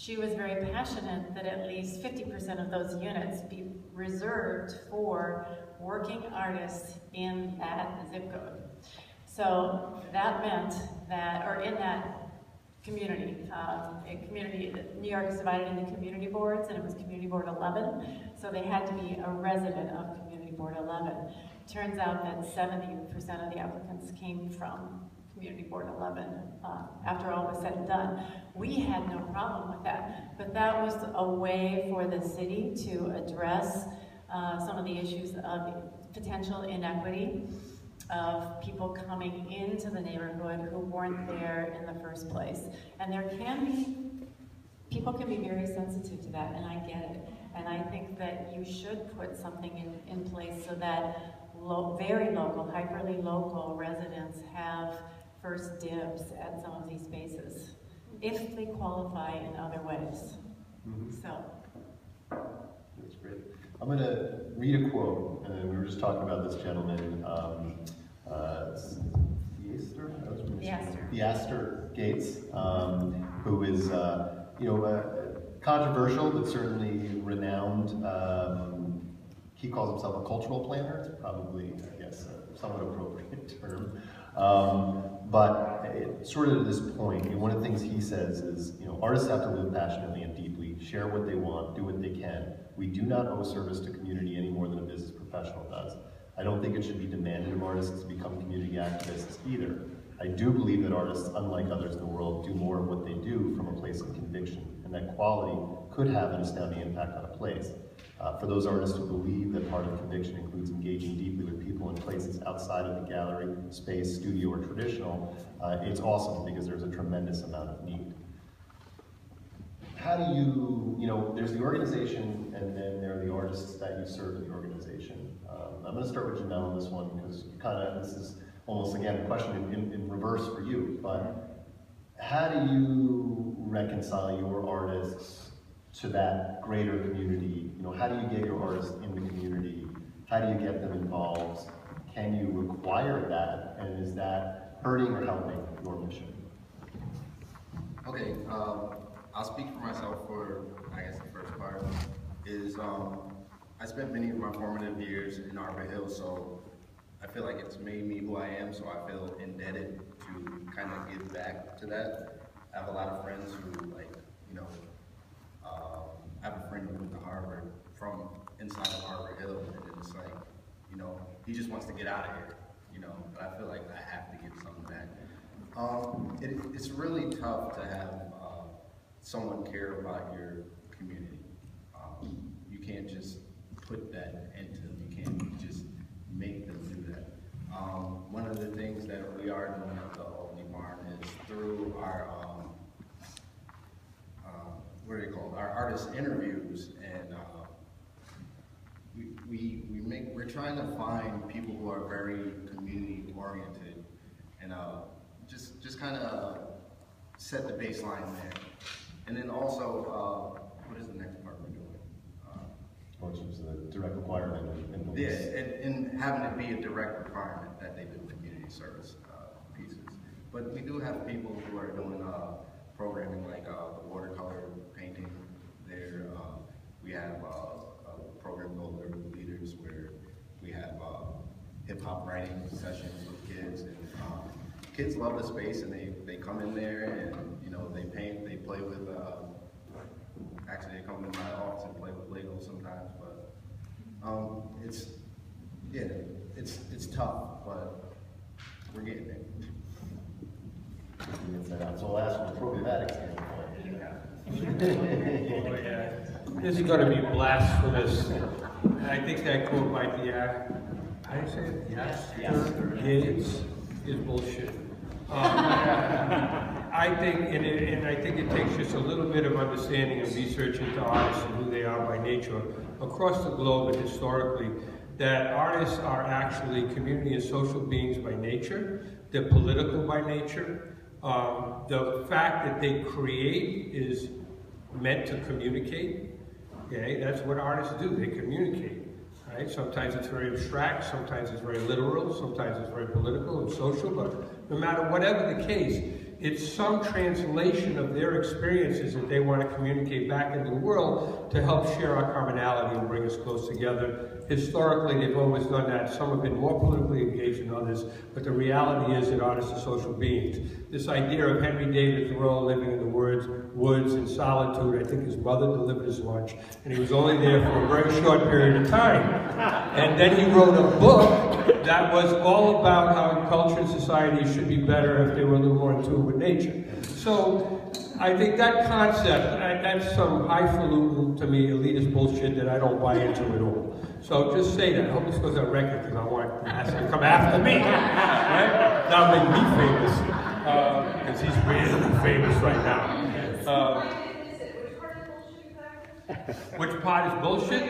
she was very passionate that at least 50% of those units be reserved for working artists in that zip code. So that meant that, or in that community, New York is divided into community boards, and it was community board 11, so they had to be a resident of community board 11. Turns out that 70% of the applicants came from community board 11 after all was said and done. We had no problem with that, but that was a way for the city to address some of the issues of potential inequity of people coming into the neighborhood who weren't there in the first place. And there can be, people can be very sensitive to that, and I get it. And I think that you should put something in place so that very local, hyperly local residents have first dibs at some of these spaces, if they qualify in other ways. So. That's great. I'm going to read a quote, and we were just talking about this gentleman, Theaster Gates, who is, controversial, but certainly renowned. He calls himself a cultural planner. It's probably, I guess, a somewhat appropriate term. But sort of to this point, one of the things he says is, artists have to live passionately and deeply, share what they want, do what they can. We do not owe service to community any more than a business professional does. I don't think it should be demanded of artists to become community activists either. I do believe that artists, unlike others in the world, do more of what they do from a place of conviction, and that quality could have an astounding impact on a place. For those artists who believe that part of conviction includes engaging deeply with people in places outside of the gallery, space, studio, or traditional, it's awesome because there's a tremendous amount of need. How do you, there's the organization, and then there are the artists that you serve in the organization. I'm going to start with Jamel on this one because this is almost, again, a question in reverse for you, but how do you reconcile your artists to that greater community? How do you get your artists in the community? How do you get them involved? Can you require that? And is that hurting or helping your mission? Okay, I'll speak for myself for, I guess, the first part is I spent many of my formative years in Arbor Hill, so I feel like it's made me who I am, so I feel indebted to kind of give back to that. I have a lot of friends who, I have a friend who went to Harvard from inside of Arbor Hill, and it's like, he just wants to get out of here, but I feel like I have to give something back. It's really tough to have someone care about your community. You can't just put that into them. You can't just make them do that. One of the things that we are doing at the Albany Barn is through our our artist interviews, and we're trying to find people who are very community oriented, and just kind of set the baseline there. And then also, what is the next part we're doing? Which is the direct requirement. Yeah, and having it be a direct requirement that they do community service pieces. But we do have people who are doing programming like the watercolor painting there. We have a program called Lyrical Leaders where we have hip-hop writing sessions with kids, and kids love the space, and they come in there and they paint, they play with actually they come to my office and play with Legos sometimes, but it's tough, but we're getting there. So I'll ask from a programmatic standpoint. This is going to be blasphemous. I think that quote by how do you say it? Gates is bullshit. I think, and I think it takes just a little bit of understanding and research into artists and who they are by nature across the globe and historically, that artists are actually community and social beings by nature. They're political by nature. The fact that they create is meant to communicate. Okay, that's what artists do. They communicate. Right? Sometimes it's very abstract. Sometimes it's very literal. Sometimes it's very political and social. But no matter whatever the case, It's some translation of their experiences that they want to communicate back into the world to help share our commonality and bring us close together. Historically, they've always done that. Some have been more politically engaged than others, but the reality is that artists are social beings. This idea of Henry David Thoreau living in the woods in solitude, I think his mother delivered his lunch, and he was only there for a very short period of time. And then he wrote a book that was all about how culture and society should be better if they were a little more in tune with nature. So I think that concept, that's some highfalutin, to me, elitist bullshit that I don't buy into at all. So just say that. I hope this goes on record because I want him to come after me. Right? That'll make me famous. Because he's really famous right now. Which part is bullshit?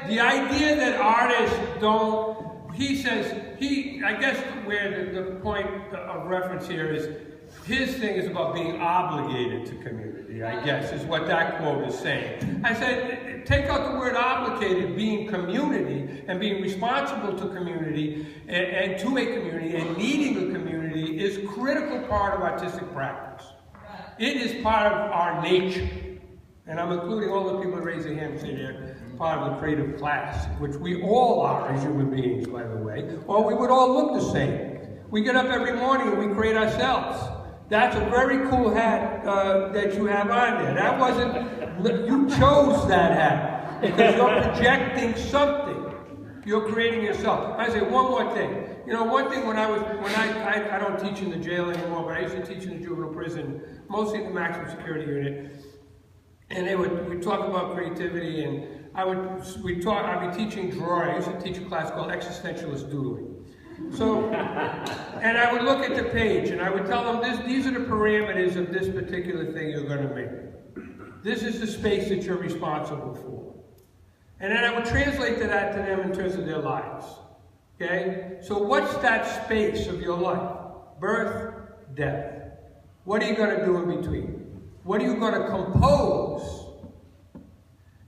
The idea that artists don't, he says, I guess where the point of reference here is, his thing is about being obligated to community, I guess, is what that quote is saying. I said, take out the word obligated, being community, and being responsible to community, and to a community, and needing a community is a critical part of artistic practice. It is part of our nature. And I'm including all the people that raise their hands and say they're part of the creative class, which we all are as human beings, by the way, or we would all look the same. We get up every morning and we create ourselves. That's a very cool hat that you have on there. That wasn't, you chose that hat because you're projecting something. You're creating yourself. I say one more thing. You know, one thing I don't teach in the jail anymore, but I used to teach in the juvenile prison, mostly in the maximum security unit. And we'd talk about creativity, and I'd be teaching drawing. I used to teach a class called Existentialist Doodling. So, and I would look at the page, and I would tell them, these are the parameters of this particular thing you're going to make. This is the space that you're responsible for. And then I would translate that to them in terms of their lives. Okay? So what's that space of your life? Birth, death. What are you going to do in between? What are you going to compose?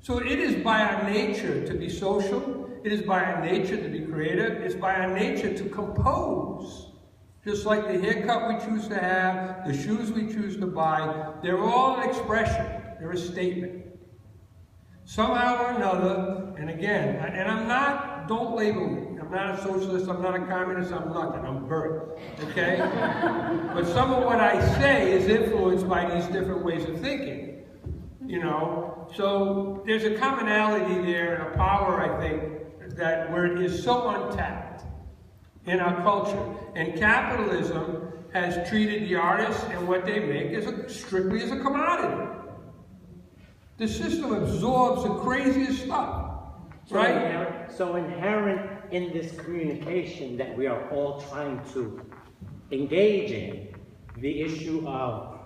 So it is by our nature to be social. It is by our nature to be creative. It's by our nature to compose. Just like the haircut we choose to have, the shoes we choose to buy, they're all an expression. They're a statement. Somehow or another, and again, and I'm not, don't label me. I'm not a socialist, I'm not a communist, I'm nothing. I'm Bert, okay? But some of what I say is influenced by these different ways of thinking, you know? So there's a commonality there and a power, I think, that where it is so untapped in our culture. And capitalism has treated the artists and what they make as strictly as a commodity. The system absorbs the craziest stuff, right? So inherent in this communication that we are all trying to engage in, the issue of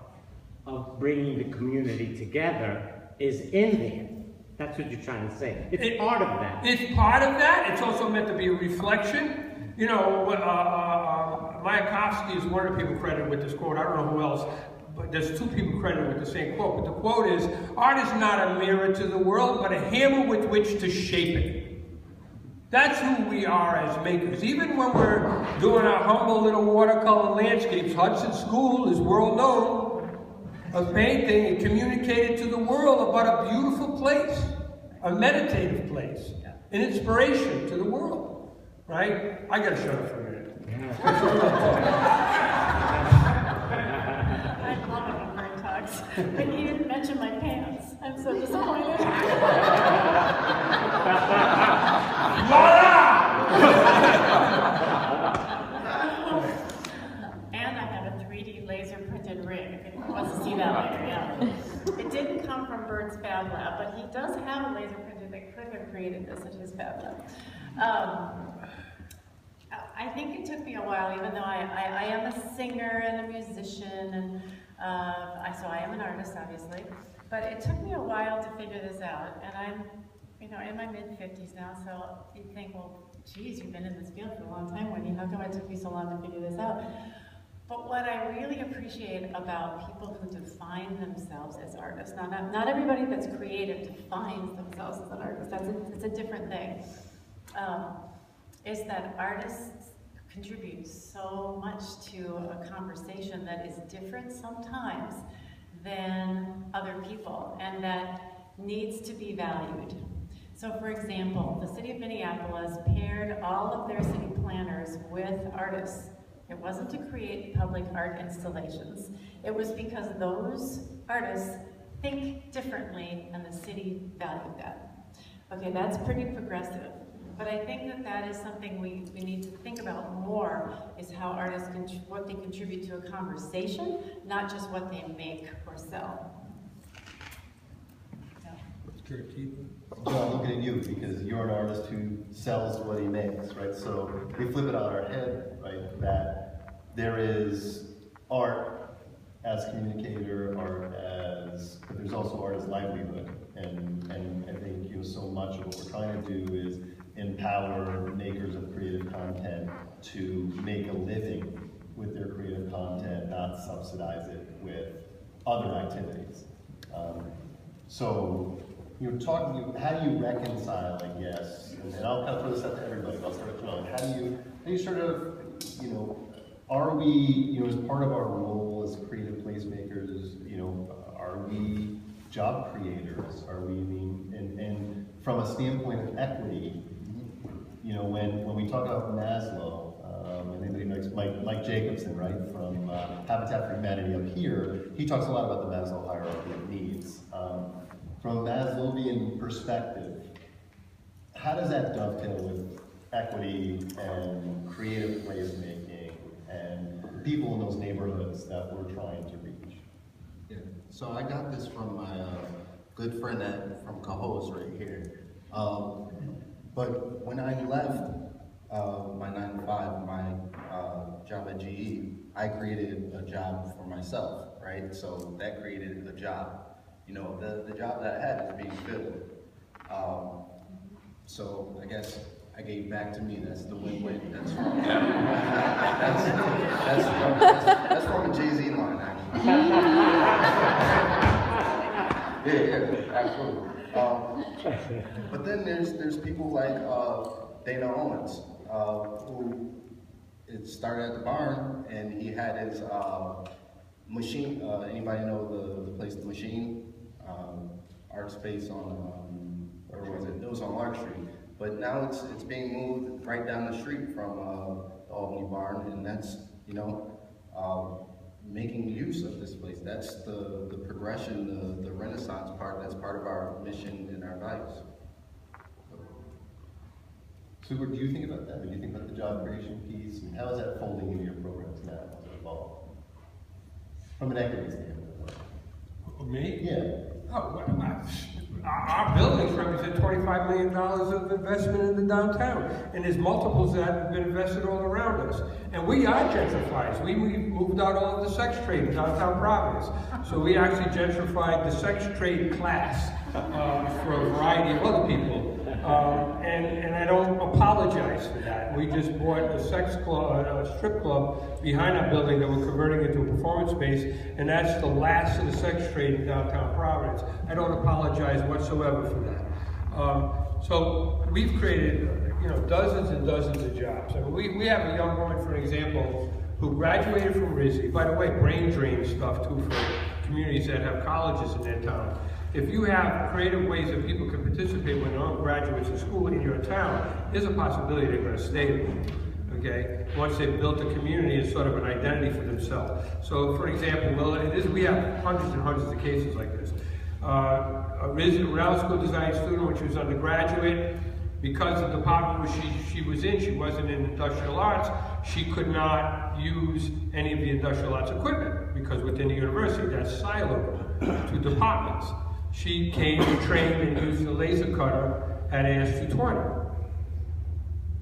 bringing the community together is in there. That's what you're trying to say. It's part of that. It's part of that. It's also meant to be a reflection. You know, Mayakovsky is one of the people credited with this quote. I don't know who else. But there's two people credited with the same quote. But the quote is, art is not a mirror to the world, but a hammer with which to shape it. That's who we are as makers. Even when we're doing our humble little watercolor landscapes, Hudson School is world known of painting and communicated to the world about a beautiful place, a meditative place, an inspiration to the world, right? I gotta shut up for a minute. But you didn't mention my pants. I'm so disappointed. And I have a 3D laser printed ring, if anyone wants to see that later, yeah. It didn't come from Bert's Fab Lab, but he does have a laser printer that could have created this at his Fab Lab. I think it took me a while, even though I am a singer and a musician, and so I am an artist, obviously, but it took me a while to figure this out, and I'm, you know, in my mid-50s now, so you'd think, well, geez, you've been in this field for a long time, Wendy, how come it took you so long to figure this out? But what I really appreciate about people who define themselves as artists, not everybody that's creative defines themselves as an artist, it's a different thing, is that artists contribute so much to a conversation that is different sometimes than other people, and that needs to be valued. So for example, the city of Minneapolis paired all of their city planners with artists. It wasn't to create public art installations. It was because those artists think differently and the city valued that. Okay, that's pretty progressive. But I think that that is something we need to think about more, is how artists, what they contribute to a conversation, not just what they make or sell. John, I'm looking at you because you're an artist who sells what he makes, right? So we flip it on our head, right? That there is art as communicator, art as, but there's also art as livelihood. And I think, you know, so much of what we're trying to do is empower makers of creative content to make a living with their creative content, not subsidize it with other activities. So you're talking, how do you reconcile, I guess, and I'll kind of throw this out to everybody, but I'll start with John. How do you sort of, you know, are we, you know, as part of our role as creative placemakers, you know, are we job creators? Are we, and from a standpoint of equity, you know, when we talk about Maslow, and anybody knows Mike Jacobson, right, from Habitat for Humanity up here, he talks a lot about the Maslow hierarchy of needs. From a Maslowian perspective, how does that dovetail with equity and creative placemaking and the people in those neighborhoods that we're trying to reach? Yeah. So I got this from my good friend from Cahos right here. But when I left my 9-to-5, my job at GE, I created a job for myself, right? So that created a job. You know, the job that I had is being filled. So I guess I gave back to me. That's the win-win. That's from, that's from a Jay-Z line, actually. yeah, absolutely. But then there's people like Dana Owens, who it started at the barn, and he had his machine. Anybody know the place, The Machine? ArtSpace on, where was it? It was on Lark Street. But now it's being moved right down the street from the Albany barn, and that's, you know, making use of this place. That's the progression, the Renaissance part. That's part of our mission and our values. So what do you think about that? What do you think about the job creation piece? And how is that folding into your programs now as it evolves? From an equity standpoint. Me? Yeah. Oh, what am I? Our buildings represent $25 million of investment in the downtown, and there's multiples that have been invested all around us. And we are gentrified. We moved out all of the sex trade in downtown Providence. So we actually gentrified the sex trade class for a variety of other people. And I don't apologize for that. We just bought a sex club, a strip club behind our building that we're converting into a performance space, and that's the last of the sex trade in downtown Providence. I don't apologize whatsoever for that. So we've created, you know, dozens and dozens of jobs. I mean, we have a young woman, for example, who graduated from RISD. By the way, brain drain stuff too for communities that have colleges in their town. If you have creative ways that people can participate when they're all graduates of school in your town, there's a possibility they're going to stay there, okay? Once they've built a community and sort of an identity for themselves. So, for example, we have hundreds and hundreds of cases like this. A Rhode School design student, when she was undergraduate, because the department she was in, she wasn't in industrial arts, she could not use any of the industrial arts equipment, because within the university, that's siloed to departments. She came and trained and used a laser cutter at AS220.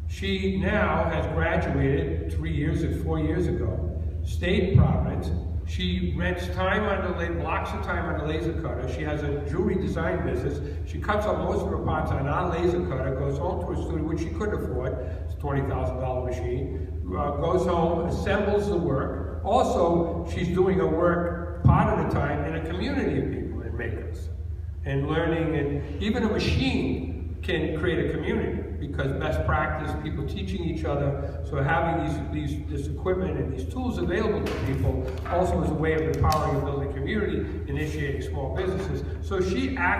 She now has graduated 4 years ago, stayed in Providence. She rents time on blocks of time on the laser cutter. She has a jewelry design business. She cuts up most of her parts on our laser cutter, goes home to her studio, which she couldn't afford. It's a $20,000 machine. Goes home, assembles the work. Also, she's doing her work part of the time in a community of people and makers. And learning, and even a machine can create a community, because best practice, people teaching each other, so having this equipment and these tools available to people also is a way of empowering and building community, initiating small businesses. So she